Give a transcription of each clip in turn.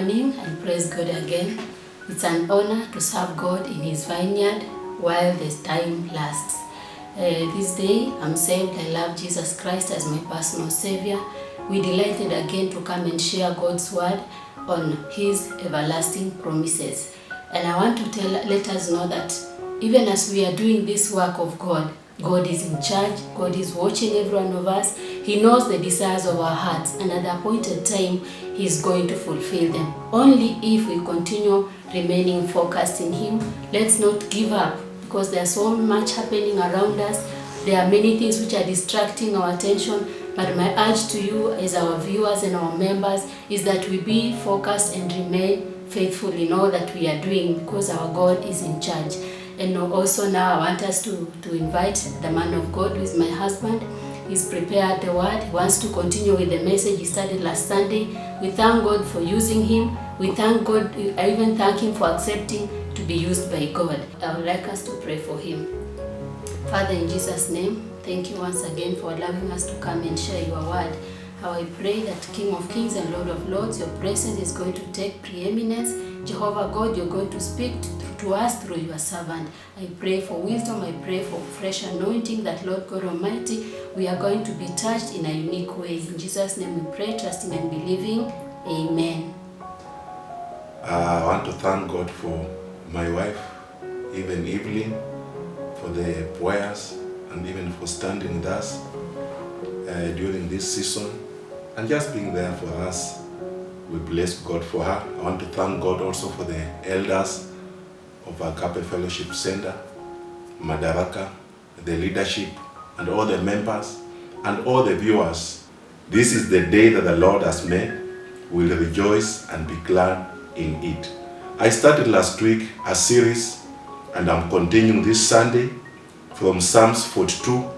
morning and praise God again. It's an honor to serve God in His vineyard while this time lasts. This day I'm saved. I love Jesus Christ as my personal Savior. We delighted again to come and share God's word on His everlasting promises. And I want to let us know that even as we are doing this work of God, God is in charge. God is watching every one of us. He knows the desires of our hearts, and at the appointed time, He is going to fulfill them. Only if we continue remaining focused in Him. Let's not give up, because there's so much happening around us. There are many things which are distracting our attention. But my urge to you as our viewers and our members is that we be focused and remain faithful in all that we are doing, because our God is in charge. And also now I want us to invite the man of God, who is my husband. He's prepared the word. He wants to continue with the message he started last Sunday. We thank God for using him. We thank God, I even thank him for accepting to be used by God. I would like us to pray for him. Father, in Jesus' name, thank you once again for allowing us to come and share your word. How I pray that King of Kings and Lord of Lords, your presence is going to take preeminence. Jehovah God, you're going to speak to us through your servant. I pray for wisdom. I pray for fresh anointing, that Lord God Almighty, we are going to be touched in a unique way. In Jesus' name we pray, trusting and believing. Amen. I want to thank God for my wife, even Evelyn, for the prayers and even for standing with us during this season and just being there for us. We bless God for her. I want to thank God also for the elders of Agape Fellowship Center, Madaraka, the leadership, and all the members, and all the viewers. This is the day that the Lord has made. We'll rejoice and be glad in it. I started last week a series, and I'm continuing this Sunday from Psalms 42,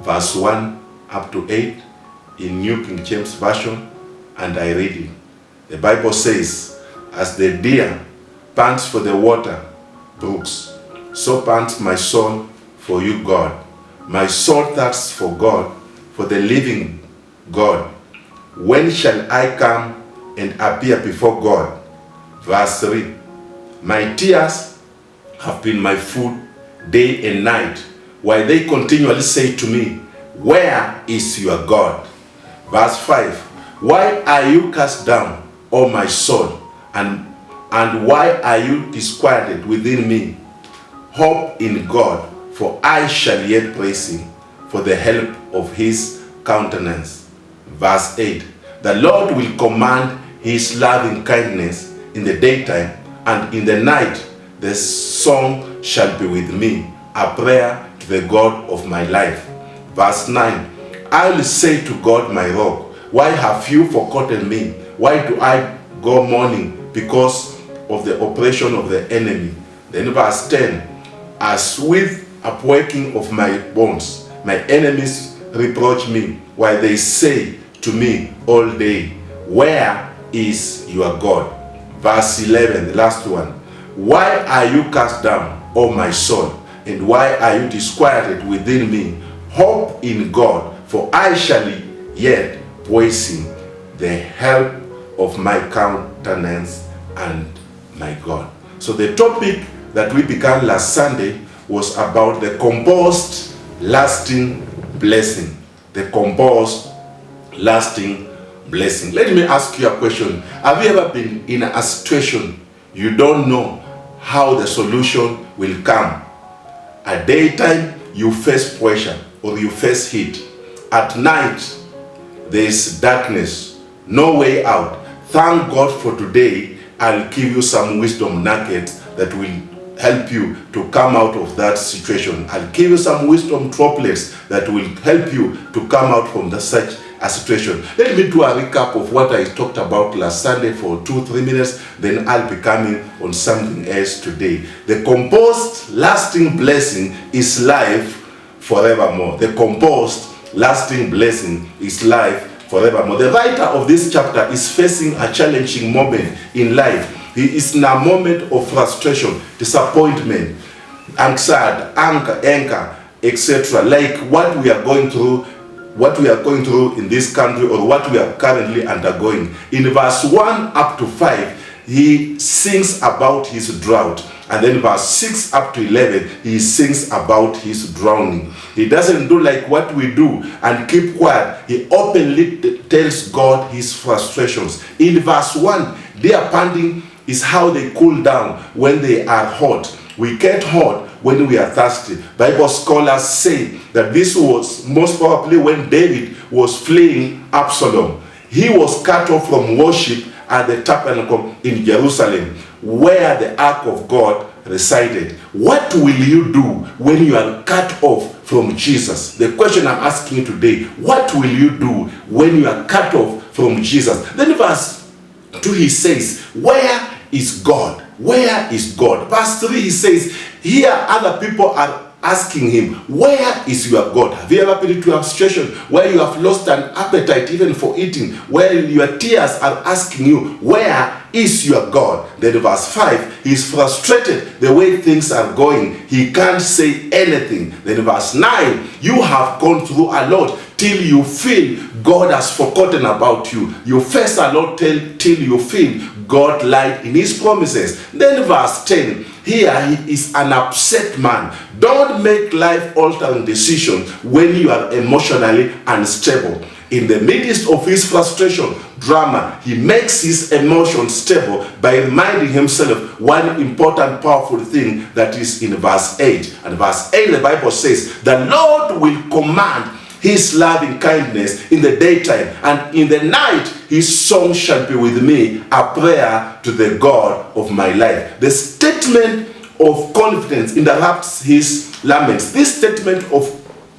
verse 1 up to 8 in New King James Version, and I read it. The Bible says, "As the deer pants for the water brooks, so pants my soul for you, God. My soul thirsts for God, for the living God. When shall I come and appear before God?" Verse 3, "My tears have been my food day and night, while they continually say to me, 'Where is your God?'" Verse 5, "Why are you cast down, O my soul, and why are you disquieted within me? Hope in God, for I shall yet praise him for the help of his countenance." Verse 8, "The Lord will command his loving kindness in the daytime, and in the night the song shall be with me, a prayer to the God of my life." Verse 9, "I will say to God my rock, why have you forgotten me? Why do I go mourning because of the oppression of the enemy?" Then verse 10, "As with a breaking of my bones, my enemies reproach me, while they say to me all day, 'Where is your God?'" Verse 11, the last one, "Why are you cast down, O my soul, and why are you disquieted within me? Hope in God, for I shall yet praise him, the help of my countenance and my God." So the topic that we began last Sunday was about the composed lasting blessing. The composed lasting blessing. Let me ask you a question. Have you ever been in a situation you don't know how the solution will come? At daytime you face pressure or you face heat. At night there is darkness, no way out. Thank God for today. I'll give you some wisdom nuggets that will help you to come out of that situation. I'll give you some wisdom droplets that will help you to come out from such a situation. Let me do a recap of what I talked about last Sunday for 2-3 minutes, then I'll be coming on something else today. The composed lasting blessing is life forevermore. The composed lasting blessing is life forevermore. The writer of this chapter is facing a challenging moment in life. He is in a moment of frustration, disappointment, anxiety, anger, etc. Like what we are going through in this country, or what we are currently undergoing. In verse 1 up to 5, he sings about his drought. And then verse 6 up to 11, he sings about his drowning. He doesn't do like what we do and keep quiet. He openly tells God his frustrations. In verse 1, their panting is how they cool down when they are hot. We get hot when we are thirsty. Bible scholars say that this was most probably when David was fleeing Absalom. He was cut off from worship at the tabernacle in Jerusalem, where the ark of God resided. What will you do when you are cut off from Jesus? The question I'm asking you today, what will you do when you are cut off from Jesus? Then verse 2 he says, where is God? Where is God? Verse 3 he says, here other people are asking him, where is your God? Have you ever been into a situation where you have lost an appetite even for eating, where your tears are asking you, where is your God? Then verse 5, he's frustrated the way things are going. He can't say anything. Then verse 9, you have gone through a lot till you feel God has forgotten about you. You face a lot till you feel God lied in his promises. Then verse 10, here he is an upset man. Don't make life-altering decisions when you are emotionally unstable. In the midst of his frustration, drama, he makes his emotions stable by reminding himself one important, powerful thing that is in verse 8. And verse 8, the Bible says, the Lord will command his loving kindness in the daytime, and in the night his song shall be with me, a prayer to the God of my life. The statement of confidence interrupts his laments. This statement of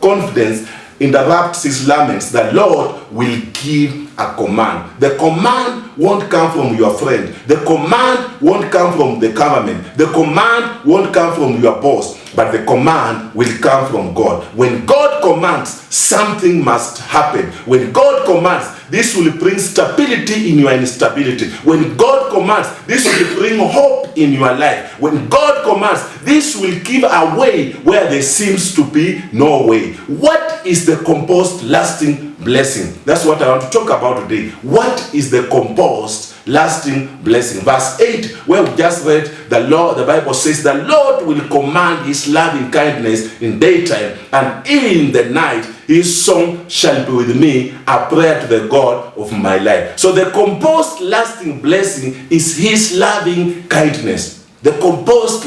confidence interrupts his laments. The Lord will give a command. The command won't come from your friend. The command won't come from the government. The command won't come from your boss. But the command will come from God. When God commands, something must happen. When God commands, this will bring stability in your instability. When God commands, this will bring hope in your life. When God commands, this will give a way where there seems to be no way. What is the composed lasting blessing? That's what I want to talk about today. What is the composed lasting blessing? Verse 8, where we just read, the Bible says, the Lord will command his loving kindness in daytime, and in the night his song shall be with me, a prayer to the God of my life. So the composed lasting blessing is his loving kindness. The composed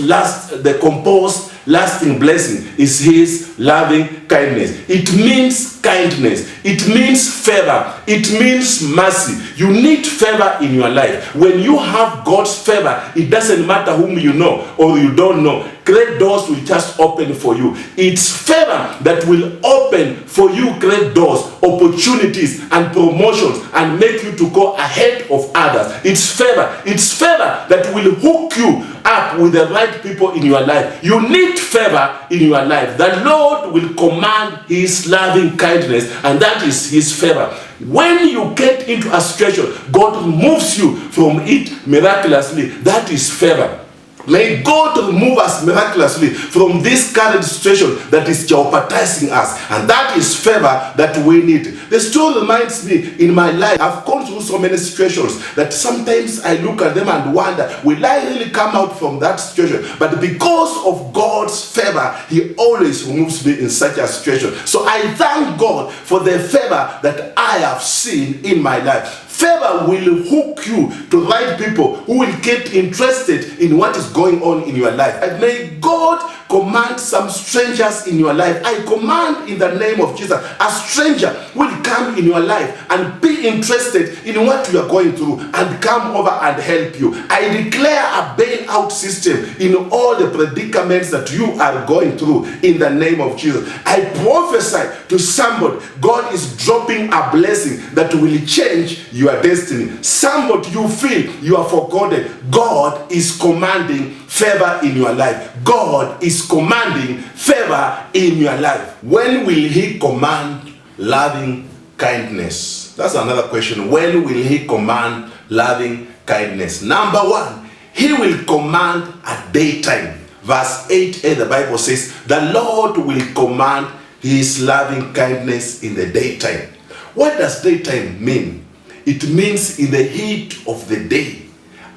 lasting blessing is his loving kindness. It means kindness. It means favor. It means mercy. You need favor in your life. When you have God's favor, it doesn't matter whom you know or you don't know. Great doors will just open for you. It's favor that will open for you great doors, opportunities, and promotions, and make you to go ahead of others. It's favor. It's favor that will hook you up with the right people in your life. You need favor in your life. The Lord will command his loving kindness, and that is his favor. When you get into a situation, God removes you from it miraculously. That is favor. May God remove us miraculously from this current situation that is jeopardizing us. And that is favor that we need. The story reminds me, in my life, I've gone through so many situations that sometimes I look at them and wonder, will I really come out from that situation? But because of God's favor, he always removes me in such a situation. So I thank God for the favor that I have seen in my life. Favor will hook you to right people who will get interested in what is going on in your life. And may God command some strangers in your life. I command in the name of Jesus, a stranger will come in your life and be interested in what you are going through and come over and help you. I declare a bailout system in all the predicaments that you are going through in the name of Jesus. I prophesy to somebody, God is dropping a blessing that will change your destiny. Somebody you feel you are forgotten, God is commanding favor in your life. God is commanding favor in your life. When will he command loving kindness? That's another question. When will he command loving kindness? Number one, he will command at daytime. Verse 8a, the Bible says, the Lord will command his loving kindness in the daytime. What does daytime mean? It means in the heat of the day,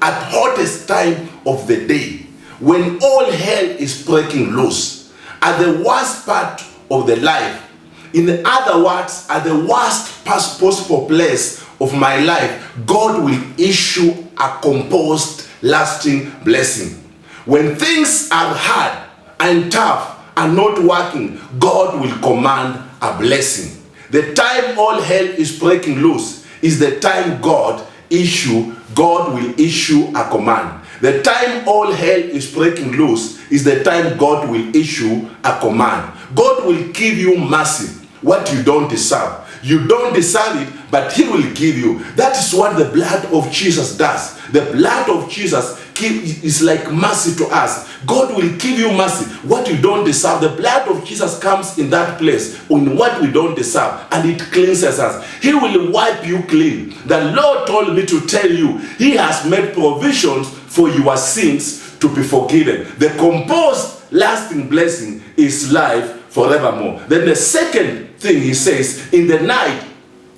at hottest time of the day, when all hell is breaking loose, at the worst part of the life, in other words, at the worst possible place of my life, God will issue a composed, lasting blessing. When things are hard and tough and not working, God will command a blessing. The time all hell is breaking loose is the time God will issue a command. The time all hell is breaking loose is the time God will issue a command. God will give you mercy, what you don't deserve. You don't deserve it, but he will give you. That is what the blood of Jesus does. The blood of Jesus is like mercy to us. God will give you mercy, what you don't deserve. The blood of Jesus comes in that place, in what we don't deserve, and it cleanses us. He will wipe you clean. The Lord told me to tell you, he has made provisions for your sins to be forgiven. The composed, lasting blessing is life forevermore. Then the second thing he says, in the night,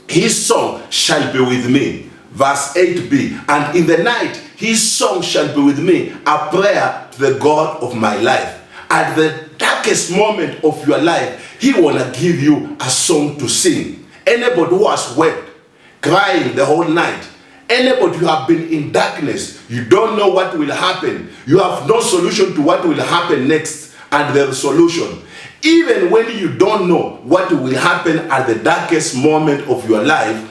his song shall be with me. Verse 8b, and in the night, his song shall be with me, a prayer to the God of my life. At the darkest moment of your life, he wanna give you a song to sing. Anybody who has wept, crying the whole night, anybody who have been in darkness, you don't know what will happen, you have no solution to what will happen next, and the solution. Even when you don't know what will happen at the darkest moment of your life,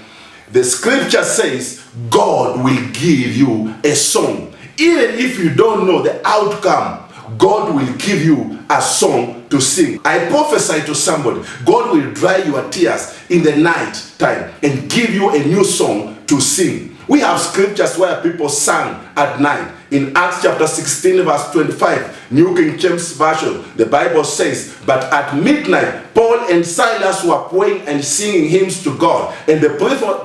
the scripture says God will give you a song. Even if you don't know the outcome, God will give you a song to sing. I prophesy to somebody, God will dry your tears in the night time and give you a new song to sing. We have scriptures where people sang at night. In Acts chapter 16 verse 25, New King James Version, the Bible says, but at midnight, Paul and Silas were praying and singing hymns to God, and the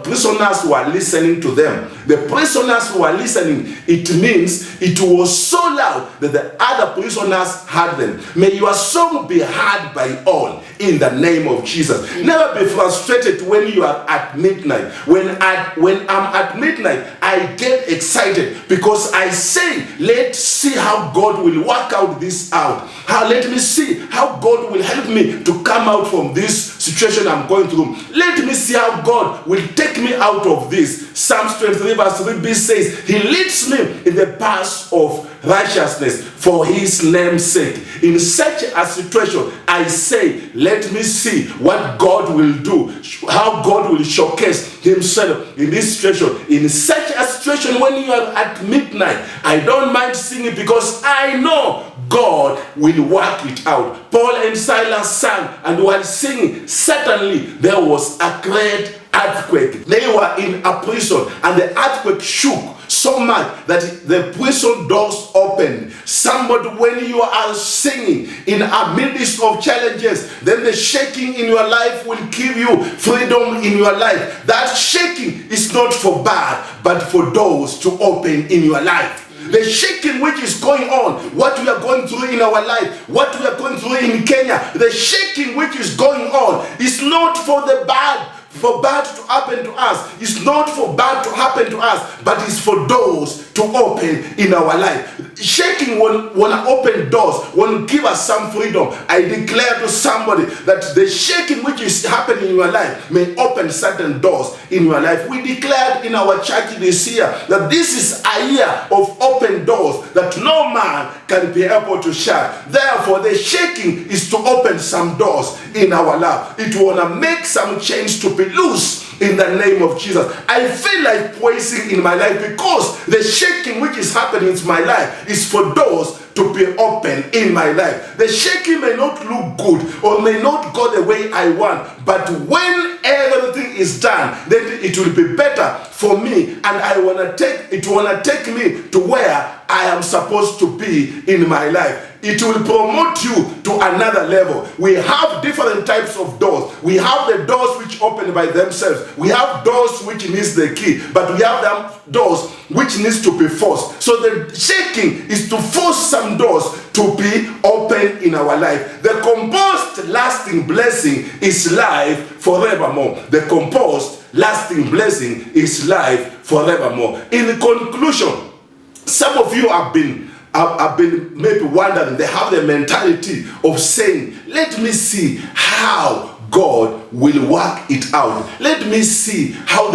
prisoners were listening to them. The prisoners were listening. It means it was so loud that the other prisoners heard them. May your song be heard by all in the name of Jesus. Never be frustrated when you are at midnight. When I'm at midnight, I get excited because I say, let's see how God will work out this out. Let me see how God will help me to come out from this situation I'm going through. Let me see how God will take me out of this. Psalms 23 verse 3b says, he leads me in the paths of righteousness for his name's sake. In such a situation, I say, let me see what God will do, how God will showcase himself in this situation. In such a situation, when you are at midnight, I don't mind singing because I know God will work it out. Paul and Silas sang, and while singing, suddenly there was a great earthquake. They were in a prison, and the earthquake shook so much that the prison doors opened. Somebody, when you are singing in a midst of challenges, then the shaking in your life will give you freedom in your life. That shaking is not for bad, but for doors to open in your life. The shaking which is going on, what we are going through in our life, what we are going through in Kenya, the shaking which is going on is not for the bad, for bad to happen to us. It's not for bad to happen to us, but it's for doors to open in our life. Shaking when open doors, when give us some freedom. I declare to somebody that the shaking which is happening in your life may open certain doors in your life. We declared in our church this year that this is a year of open doors that no man can be able to shut. Therefore, the shaking is to open some doors in our life. It wanna make some chains to be loose in the name of Jesus. I feel like praising in my life because the shaking which is happening in my life is for doors to be open in my life. The shaking may not look good or may not go the way I want, but when everything is done, then it will be better for me, and it wanna take me to where I am supposed to be in my life. It will promote you to another level. We have different types of doors. We have the doors which open by themselves. We have doors which needs the key, but we have them doors which needs to be forced. So the shaking is to force some doors to be open in our life. The composed lasting blessing is life forevermore. The composed lasting blessing is life forevermore. In conclusion, Some of you have been maybe wondering, they have the mentality of saying, let me see how God will work it out. Let me see how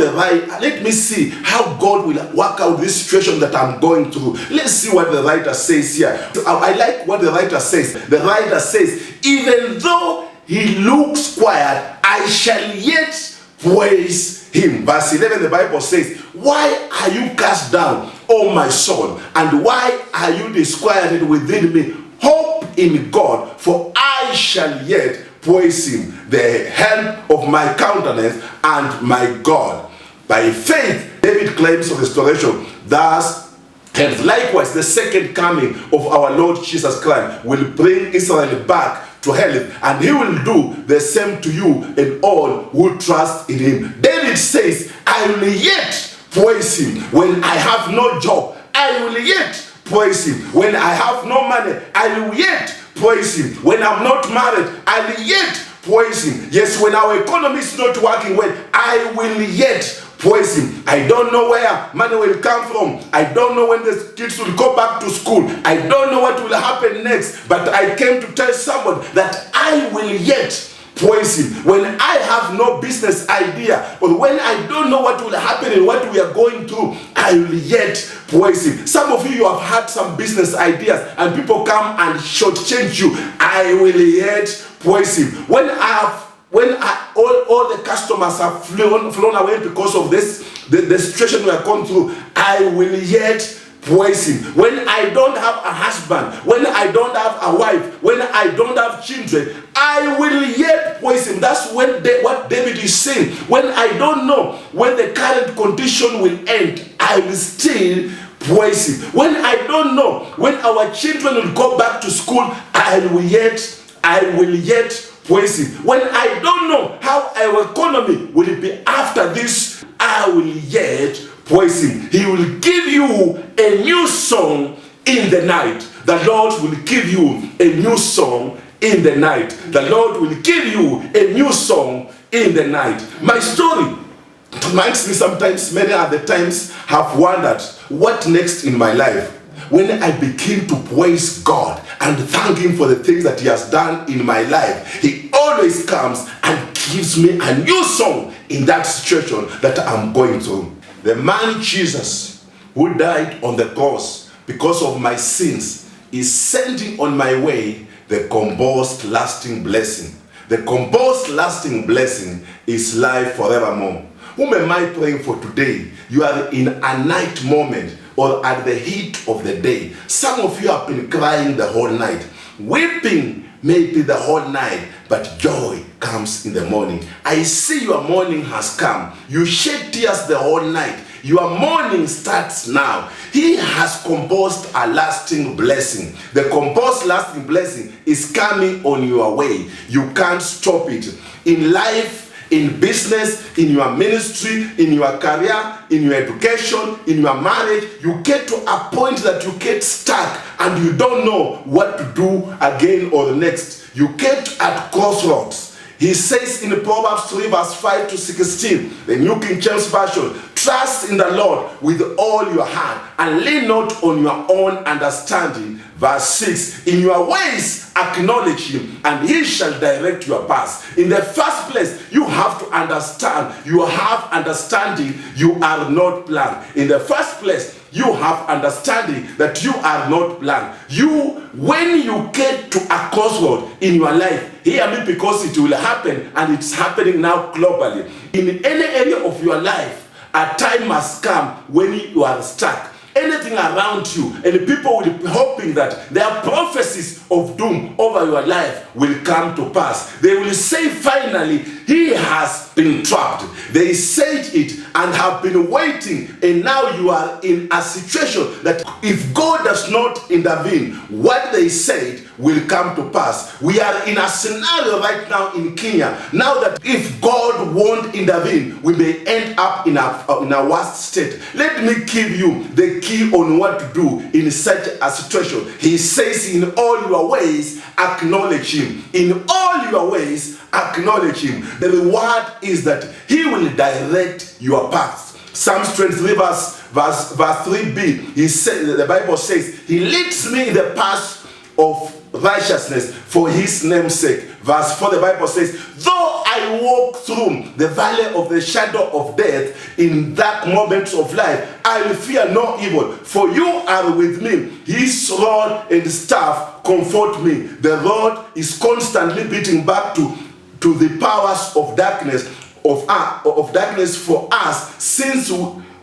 God will work out this situation that I'm going through. Let's see what the writer says here. I like what the writer says. The writer says, even though he looks quiet, I shall yet praise him. Verse 11, the Bible says, why are you cast down, O my soul, and why are you disquieted within me? Hope in God, for I shall yet praise him, the help of my countenance and my God. By faith, David claims of restoration. Thus, and likewise, the second coming of our Lord Jesus Christ will bring Israel back to health, and he will do the same to you and all who trust in him. David says, I will yet praise him when I have no job. I will yet praise him when I have no money. I will yet praise him when I'm not married. I will yet praise him. Yes, when our economy is not working well, I will yet praise him. I don't know where money will come from. I don't know when the kids will go back to school. I don't know what will happen next. But I came to tell someone that I will yet praise him. When I have no business idea, or when I don't know what will happen and what we are going through, I will yet praise him. Some of you have had some business ideas and people come and shortchange you. I will yet praise him. When all the customers have flown away because of this, the situation we are going through, I will yet praise him. When I don't have a husband, when I don't have a wife, when I don't have children, I will yet praise him. That's what David is saying. When I don't know when the current condition will end, I will still praise him. When I don't know when our children will go back to school, I will yet praise him. When I don't know how our economy will be after this, I will yet praise him. He will give you a new song in the night. The Lord will give you a new song in the night. The Lord will give you a new song in the night. My story reminds me sometimes, many other times, have wondered, what next in my life? When I begin to praise God and thank him for the things that he has done in my life, he always comes and gives me a new song in that situation that I'm going through. The man Jesus, who died on the cross because of my sins, is sending on my way the composed lasting blessing. The composed lasting blessing is life forevermore. Whom am I praying for today? You are in a night moment or at the heat of the day. Some of you have been crying the whole night. Weeping maybe the whole night, but joy comes in the morning. I see your morning has come. You shed tears the whole night. Your morning starts now. He has composed a lasting blessing. The composed lasting blessing is coming on your way. You can't stop it. In life, in business, in your ministry, in your career, in your education, in your marriage, you get to a point that you get stuck and you don't know what to do again or the next. You get at crossroads. He says in Proverbs 3 verse 5 to 16, the New King James Version, trust in the Lord with all your heart and lean not on your own understanding. Verse 6, in your ways acknowledge him and he shall direct your paths. In the first place, you have to understand, you have understanding, you are not blind. In the first place, you have understanding that you are not blind. When you get to a crossroad in your life, hear me, because it will happen and it's happening now globally. In any area of your life, a time must come when you are stuck. Anything around you, and people will be hoping that their prophecies of doom over your life will come to pass. They will say, finally, he has been trapped. They said it and have been waiting, and now you are in a situation that if God does not intervene, what they said will come to pass. We are in a scenario right now in Kenya, now that if God won't intervene, we may end up in a worst state. Let me give you the key on what to do in such a situation. He says, in all your ways, acknowledge him. In all your ways, acknowledge him. The reward is that he will direct your paths. Psalms 23 verse 3b, the Bible says, He leads me in the path of righteousness for His name's sake. Verse 4, the Bible says, though I walk through the valley of the shadow of death, in dark moments of life, I will fear no evil, for you are with me. His rod and staff comfort me. The rod is constantly beating back to the powers of darkness, of darkness for us, since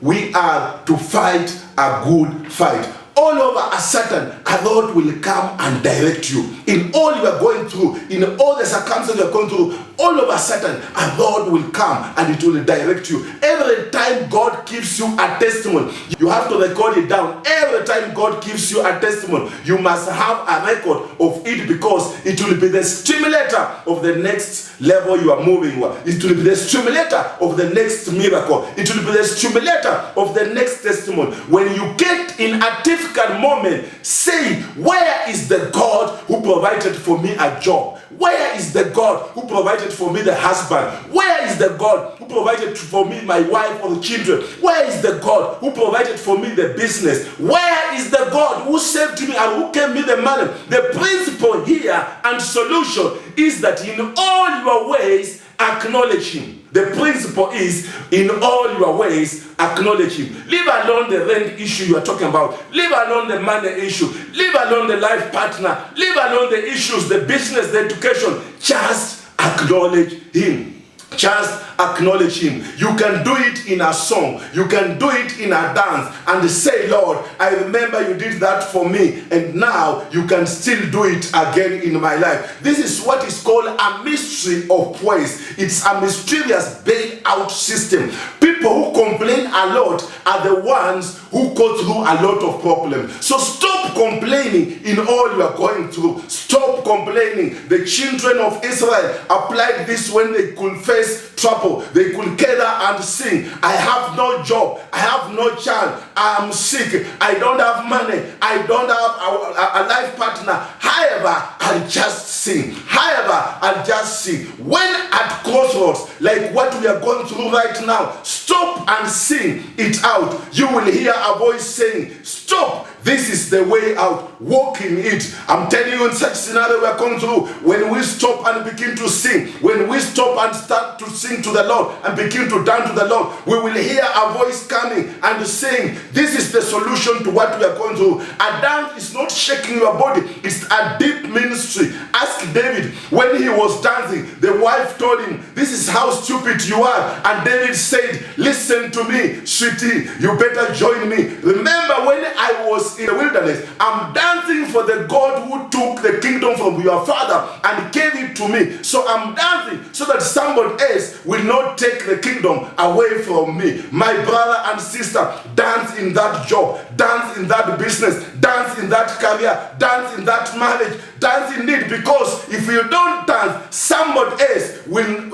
we are to fight a good fight. All over a sudden, a Lord will come and direct you. In all you are going through, in all the circumstances you are going through, all of a sudden, a Lord will come and it will direct you. Every time God gives you a testimony, you have to record it down. Every time God gives you a testimony, you must have a record of it, because it will be the stimulator of the next level you are moving. It will be the stimulator of the next miracle. It will be the stimulator of the next testimony. When you get in a difficult moment, say, where is the God who provided for me a job? Where is the God who provided for me the husband? Where is the God who provided for me my wife or the children? Where is the God who provided for me the business? Where is the God who saved me and who gave me the money? The principle here and solution is that in all your ways, acknowledge Him. The principle is, in all your ways, acknowledge Him. Leave alone the rent issue you are talking about. Leave alone the money issue. Leave alone the life partner. Leave alone the issues, the business, the education. Just acknowledge Him. Just acknowledge Him. You can do it in a song. You can do it in a dance and say, Lord, I remember you did that for me, and now you can still do it again in my life. This is what is called a mystery of praise. It's a mysterious bailout system. People who complain a lot are the ones who go through a lot of problems. So stop complaining in all you are going through. Stop complaining. The children of Israel applied this when they could face trouble. They could gather and sing, I have no job, I have no child, I am sick, I don't have money, I don't have a life partner. However, I'll just sing. However, I'll just sing. When at crossroads, like what we are going through right now, stop and sing it out. You will hear a voice saying, stop, this is the way out, walk in it. I'm telling you, in such scenario we are going through, when we stop and begin to sing, when we stop and start to sing to the Lord and begin to dance to the Lord, we will hear a voice coming and saying, this is the solution to what we are going through. A dance is not shaking your body, it's a deep ministry. Ask David, when he was dancing, the wife told him, this is how stupid you are. And David said, listen to me, sweetie, you better join me. Remember when I was in the wilderness, I'm dancing for the God who took the kingdom from your father and gave it to me. So I'm dancing so that somebody else will not take the kingdom away from me. My brother and sister, dance in that job, dance in that business, dance in that career, dance in that marriage, dance in it, because if you don't dance, somebody else will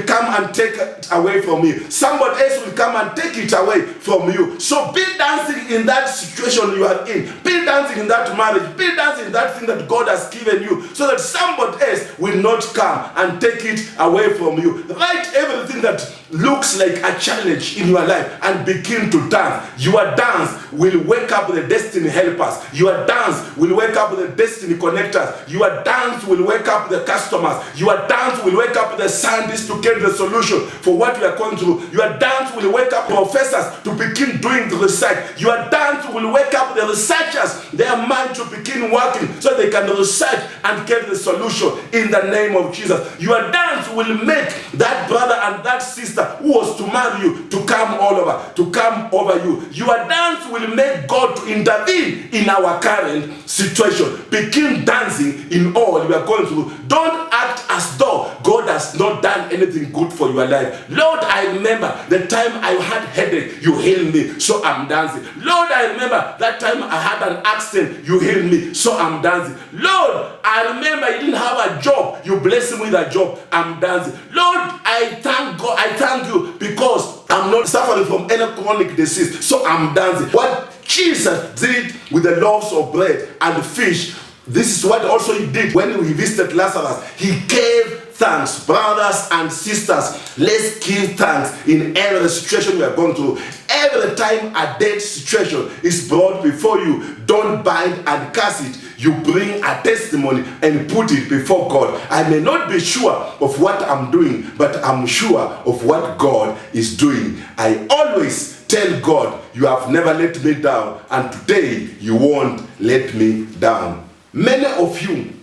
come and take it away from you. Somebody else will come and take it away from you. So be dancing in that situation you are in. Be dancing in that marriage. Be dancing in that thing that God has given you, so that somebody else will not come and take it away from you. Write everything that looks like a challenge in your life and begin to dance. Your dance will wake up the destiny helpers. Your dance will wake up the destiny connectors. Your dance will wake up the customers. Your dance will wake up the scientists to get the solution for what we are going through. Your dance will wake up professors to begin doing the research. Your dance will wake up the researchers, their mind to begin working so they can research and get the solution in the name of Jesus. Your dance will make that brother and that sister who was to marry you to come over you. Your dance will make God to intervene in our current situation. Begin dancing in all you are going through. Don't act as though God has not done anything good for your life. Lord, I remember the time I had headache, you healed me, so I'm dancing. Lord, I remember that time I had an accident, you healed me, so I'm dancing. Lord, I remember you didn't have a job, you blessed me with a job, I'm dancing. Lord, I thank God, I thank you because I'm not suffering from any chronic disease, so I'm dancing. What Jesus did with the loaves of bread and fish, this is what also he did when he visited Lazarus. He gave thanks. Brothers and sisters, let's give thanks in every situation we are going through. Every time a dead situation is brought before you, don't bind and curse it. You bring a testimony and put it before God. I may not be sure of what I'm doing, but I'm sure of what God is doing. I always tell God, you have never let me down, and today you won't let me down. Many of you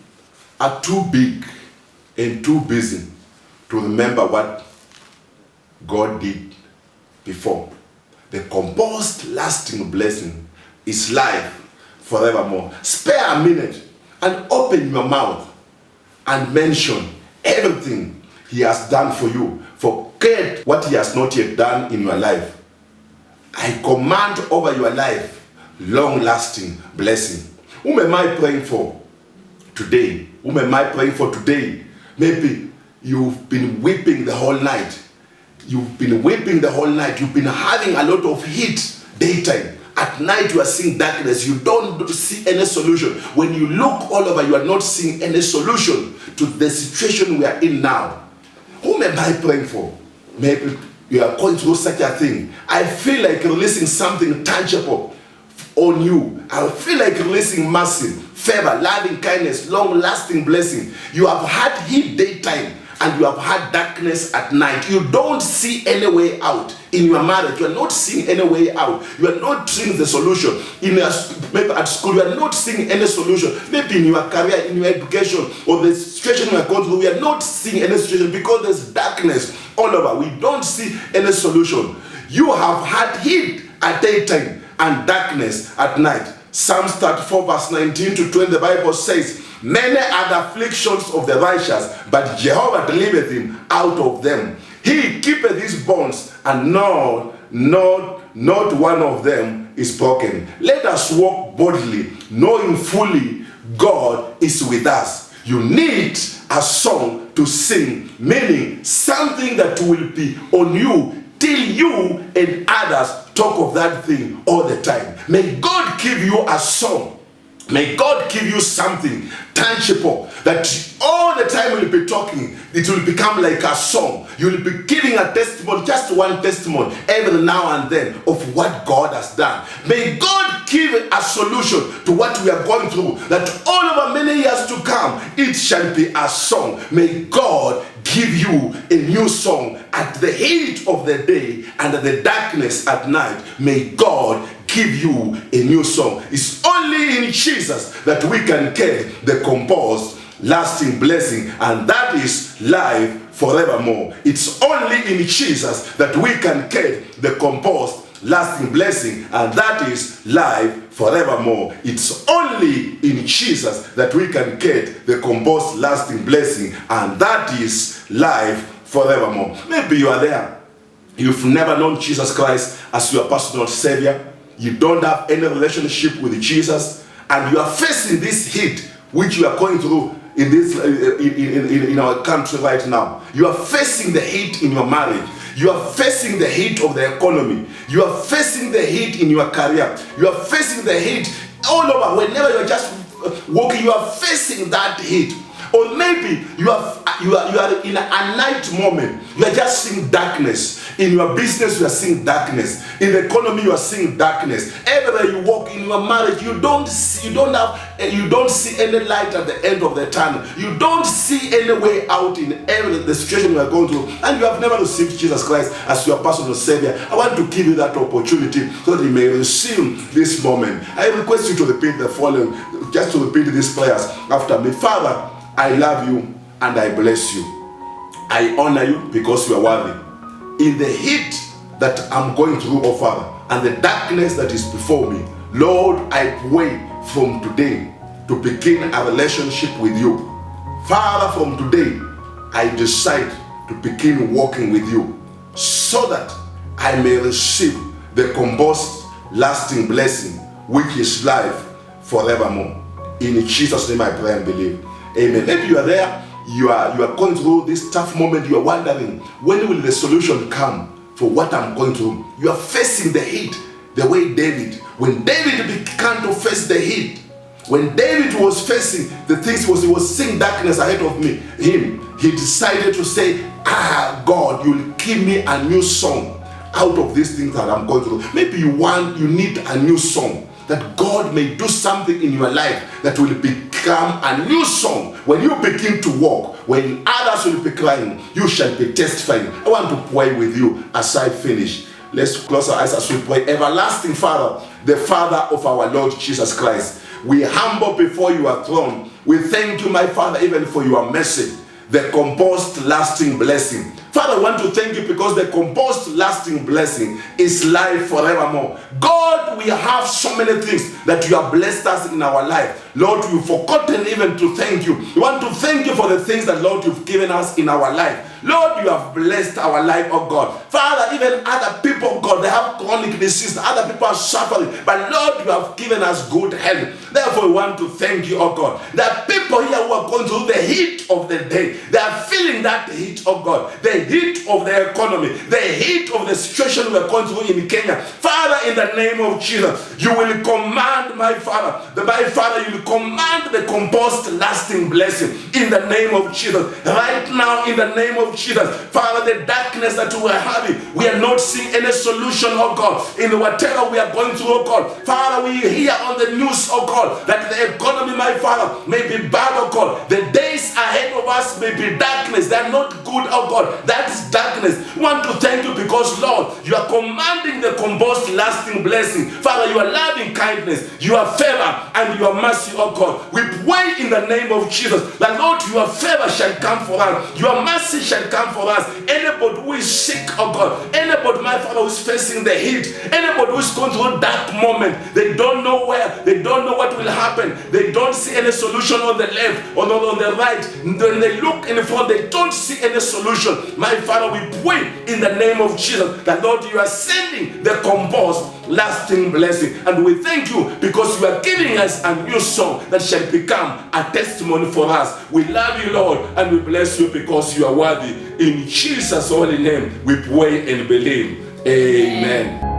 are too big and too busy to remember what God did before. The composed lasting blessing is life forevermore. Spare a minute and open your mouth and mention everything He has done for you. Forget what He has not yet done in your life. I command over your life long-lasting blessing. Whom am I praying for today? Whom am I praying for today? Maybe you've been weeping the whole night. You've been weeping the whole night. You've been having a lot of heat daytime. At night you are seeing darkness. You don't see any solution. When you look all over, you are not seeing any solution to the situation we are in now. Whom am I praying for? Maybe you are going through such a thing. I feel like releasing something tangible on you. I feel like releasing mercy, favor, loving kindness, long-lasting blessing. You have had heat daytime and you have had darkness at night. You don't see any way out in your marriage. You are not seeing any way out. You are not seeing the solution. Maybe at school, you are not seeing any solution. Maybe in your career, in your education, or the situation you are going through, we are not seeing any solution because there's darkness all over. We don't see any solution. You have had heat at daytime and darkness at night. Psalms 34 verse 19 to 20, the Bible says, many are the afflictions of the righteous, but Jehovah delivereth him out of them. He keepeth his bonds, and not one of them is broken. Let us walk boldly, knowing fully God is with us. You need a song to sing, meaning something that will be on you till you and others talk of that thing all the time. May God give you a song. May God give you something tangible that all the time you'll be talking, it will become like a song. You'll be giving a testimony, just one testimony, every now and then of what God has done. May God give a solution to what we are going through, that all over many years to come, it shall be a song. May God give you a new song at the heat of the day and at the darkness at night. May God give you a new song. It's only in Jesus that we can get the composed lasting blessing, and that is life forevermore. It's only in Jesus that we can get the composed lasting blessing, and that is life forevermore. It's only in Jesus that we can get the composed lasting blessing, and that is life forevermore. Maybe you are there. You've never known Jesus Christ as your personal Savior. You don't have any relationship with Jesus, and you are facing this heat which you are going through in this in our country right now. You are facing the heat in your marriage. You are facing the heat of the economy. You are facing the heat in your career. You are facing the heat all over. Whenever you are just walking, you are facing that heat. Or maybe you are in a night moment. You are just seeing darkness. In your business, you are seeing darkness. In the economy, you are seeing darkness. Everywhere you walk in your marriage, you don't see any light at the end of the tunnel. You don't see any way out in the situation you are going through, and you have never received Jesus Christ as your personal Savior. I want to give you that opportunity so that you may receive this moment. I request you to repeat the following, just to repeat these prayers after me. Father, I love you and I bless you. I honor you because you are worthy. In the heat that I'm going through, oh Father, and the darkness that is before me, Lord, I pray from today to begin a relationship with you. Father, from today, I decide to begin walking with you so that I may receive the composed lasting blessing, which is life forevermore. In Jesus' name I pray and believe. Amen. Maybe you are there, you are going through this tough moment, you are wondering, when will the solution come for what I'm going through? You are facing the heat the way David. When David began to face the heat, When David was facing the things, he was seeing darkness ahead of him, he decided to say, God, you'll give me a new song out of these things that I'm going through. Maybe you need a new song, that God may do something in your life that will become a new song. When you begin to walk, when others will be crying, you shall be testifying. I want to pray with you as I finish. Let's close our eyes as we pray. Everlasting Father, the Father of our Lord Jesus Christ, we humble before your throne. We thank you, my Father, even for your mercy, the composed lasting blessing. Father, I want to thank you because the composed lasting blessing is life forevermore. God, we have so many things that you have blessed us in our life. Lord, we've forgotten even to thank you. We want to thank you for the things that, Lord, you've given us in our life. Lord, you have blessed our life, oh God. Father, even other people, God, they have chronic disease. Other people are suffering. But Lord, you have given us good health. Therefore, we want to thank you, oh God. There are people here who are going through the heat of the day. They are feeling that heat, oh God. The heat of the economy. The heat of the situation we are going through in Kenya. Father, in the name of Jesus, you will command, my Father, you will command the composed lasting blessing in the name of Jesus. Right now, in the name of Jesus, Father, the darkness that we are having, we are not seeing any solution, oh God, in whatever we are going through, oh God. Father, we hear on the news, oh God, that the economy, my Father, may be bad, oh God. The days ahead of us may be darkness. They are not good, oh God. That is darkness. We want to thank you because, Lord, you are commanding the composed lasting blessing. Father, your loving kindness, your favor, and your mercy, oh God. We pray in the name of Jesus that, Lord, your favor shall come for us. Your mercy shall come for us. Anybody who is sick, oh God, anybody, my Father, who is facing the heat, anybody who is going through a dark moment, they don't know where, they don't know what will happen, they don't see any solution on the left or not on the right. When they look in the front, they don't see any solution. My Father, we pray in the name of Jesus that, Lord, you are sending the composed lasting blessing, and we thank you because you are giving us a new song that shall become a testimony for us. We love you, Lord, and we bless you because you are worthy. In Jesus' holy name we pray and believe. Amen.